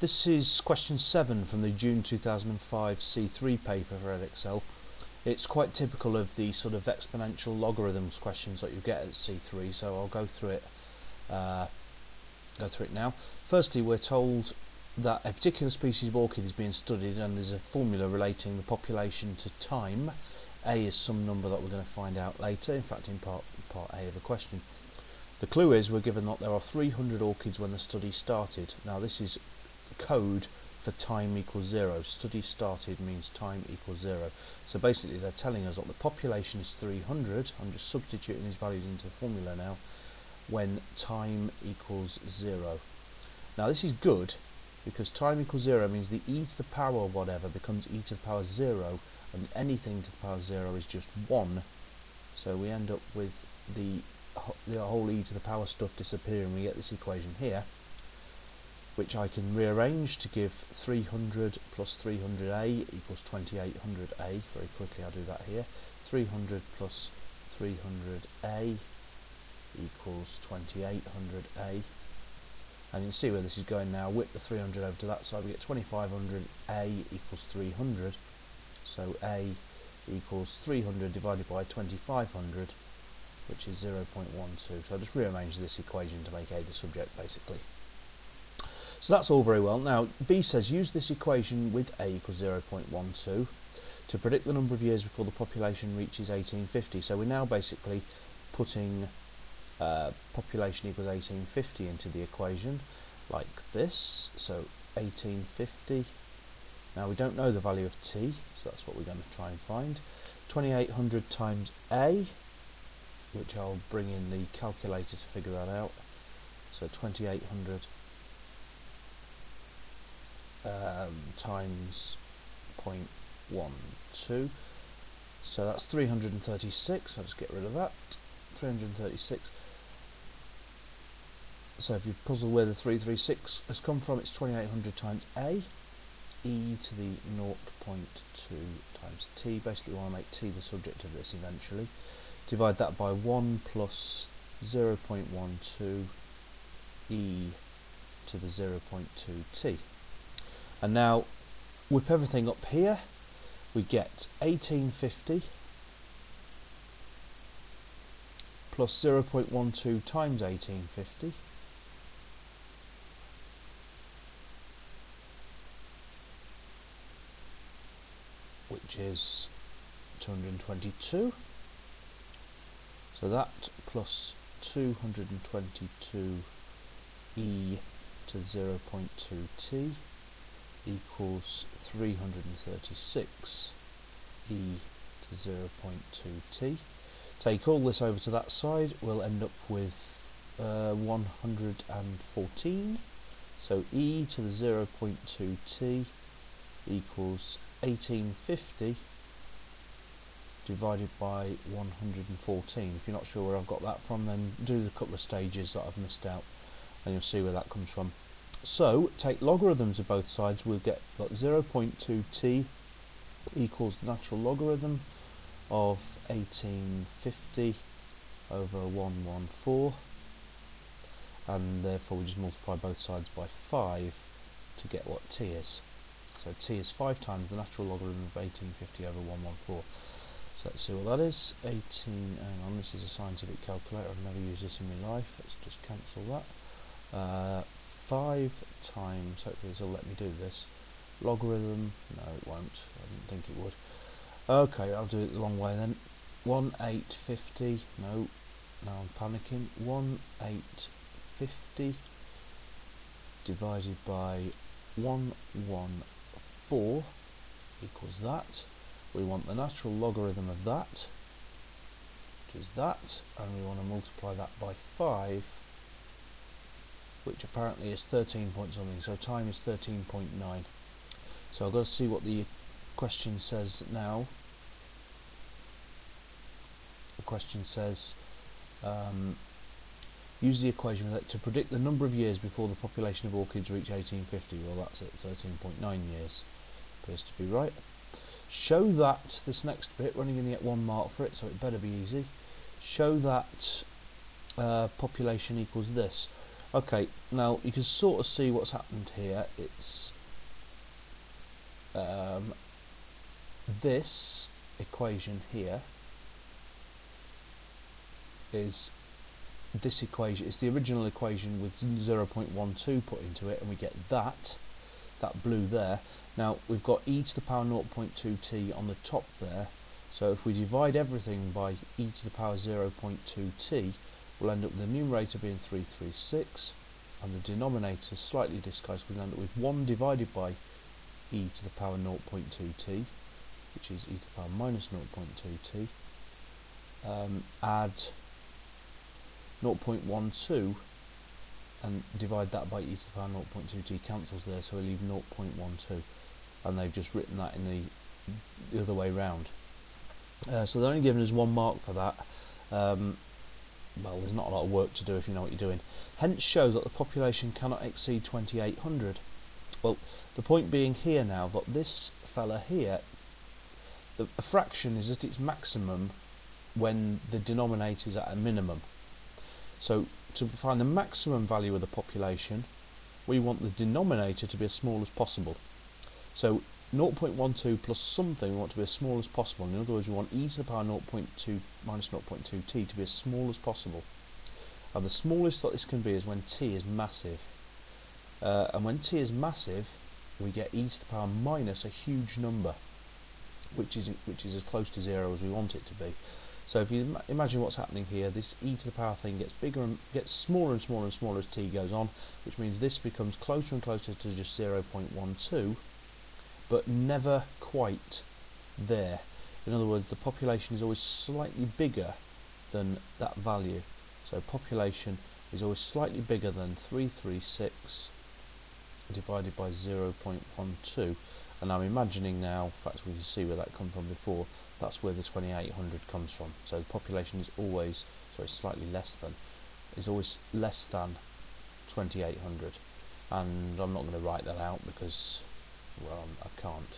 This is question 7 from the June 2005 C3 paper for Edexcel. It's quite typical of the sort of exponential logarithms questions that you get at C3, so I'll go through it now. Firstly, we're told that a particular species of orchid is being studied and there's a formula relating the population to time. A is some number that we're going to find out later, in fact in part A of the question. The clue is we're given that there are 300 orchids when the study started. Now this is code for time equals 0. Study started means time equals 0. So basically they're telling us that the population is 300. I'm just substituting these values into the formula now, when time equals 0. Now this is good because time equals 0 means the e to the power of whatever becomes e to the power 0, and anything to the power 0 is just 1. So we end up with the whole e to the power stuff disappearing. We get this equation here, which I can rearrange to give 300 plus 300a equals 2800a. Very quickly I'll do that here. 300 plus 300a equals 2800a. And you can see where this is going now. Whip the 300 over to that side, we get 2500a equals 300. So a equals 300 divided by 2500, which is 0.12. So I just rearrange this equation to make a the subject basically. So that's all very well. Now B says use this equation with a equals 0.12 to predict the number of years before the population reaches 1850. So we're now basically putting population equals 1850 into the equation like this. So 1850. Now we don't know the value of t, so that's what we're going to try and find. 2800 times a, which I'll bring in the calculator to figure that out. So 2800 times 0.12, so that's 336. I'll just get rid of that. 336. So if you puzzle where the 336 has come from, it's 2800 times a, e to the 0.2 times t. Basically we want to make t the subject of this eventually. Divide that by 1 plus 0.12 e to the 0.2t. And now whip everything up here, we get 1850 plus 0.12 times 1850, which is 222. So that plus 222 e to 0.2t equals 336 e to 0.2t. Take all this over to that side, we'll end up with 114. So e to the 0.2t equals 1850 divided by 114. If you're not sure where I've got that from, then do the couple of stages that I've missed out and you'll see where that comes from. So take logarithms of both sides, we'll get that 0.2t equals the natural logarithm of 1850 over 114, and therefore we just multiply both sides by 5 to get what t is. So t is 5 times the natural logarithm of 1850 over 114. So let's see what that is. 18, hang on, this is a scientific calculator, I've never used this in my life, let's just cancel that. 5 times, hopefully this will let me do this, logarithm, no it won't, I didn't think it would. Okay, I'll do it the long way then. 1850, no, now I'm panicking. 1850 divided by 114 equals that. We want the natural logarithm of that, which is that, and we want to multiply that by 5, which apparently is 13 point something, so time is 13.9. So I've got to see what the question says now. The question says use the equation to predict the number of years before the population of orchids reach 1850. Well, that's at 13.9 years. Appears to be right. Show that, this next bit, we're only going to get 1 mark for it, so it better be easy. Show that population equals this. Okay, now you can sort of see what's happened here. It's this equation here is this equation. It's the original equation with 0.12 put into it, and we get that blue there. Now we've got e to the power 0.2t on the top there, so if we divide everything by e to the power 0.2t, we'll end up with the numerator being 336, and the denominator slightly disguised. We'll end up with 1 divided by e to the power 0.2t, which is e to the power minus 0.2t, add 0.12 and divide that by e to the power 0.2t, cancels there, so we leave 0.12, and they've just written that in the other way round. So they're only giving us 1 mark for that. Well, there's not a lot of work to do if you know what you're doing. Hence show that the population cannot exceed 2800. Well, the point being here now that this fella here, a fraction is at its maximum when the denominator is at a minimum. So to find the maximum value of the population, we want the denominator to be as small as possible. So 0.12 plus something we want to be as small as possible. In other words, we want e to the power 0.2 minus 0.2t to be as small as possible. And the smallest that this can be is when t is massive. And when t is massive, we get e to the power minus a huge number, which is as close to 0 as we want it to be. So if you imagine what's happening here, this e to the power thing gets bigger and gets smaller and smaller and smaller as t goes on, which means this becomes closer and closer to just 0.12, but never quite there. In other words, the population is always slightly bigger than that value. So population is always slightly bigger than 336 divided by 0.12, and I'm imagining now, in fact we can see where that comes from before, that's where the 2800 comes from. So the population is always, sorry, slightly less than, is always less than 2800, and I'm not going to write that out because, well, I can't.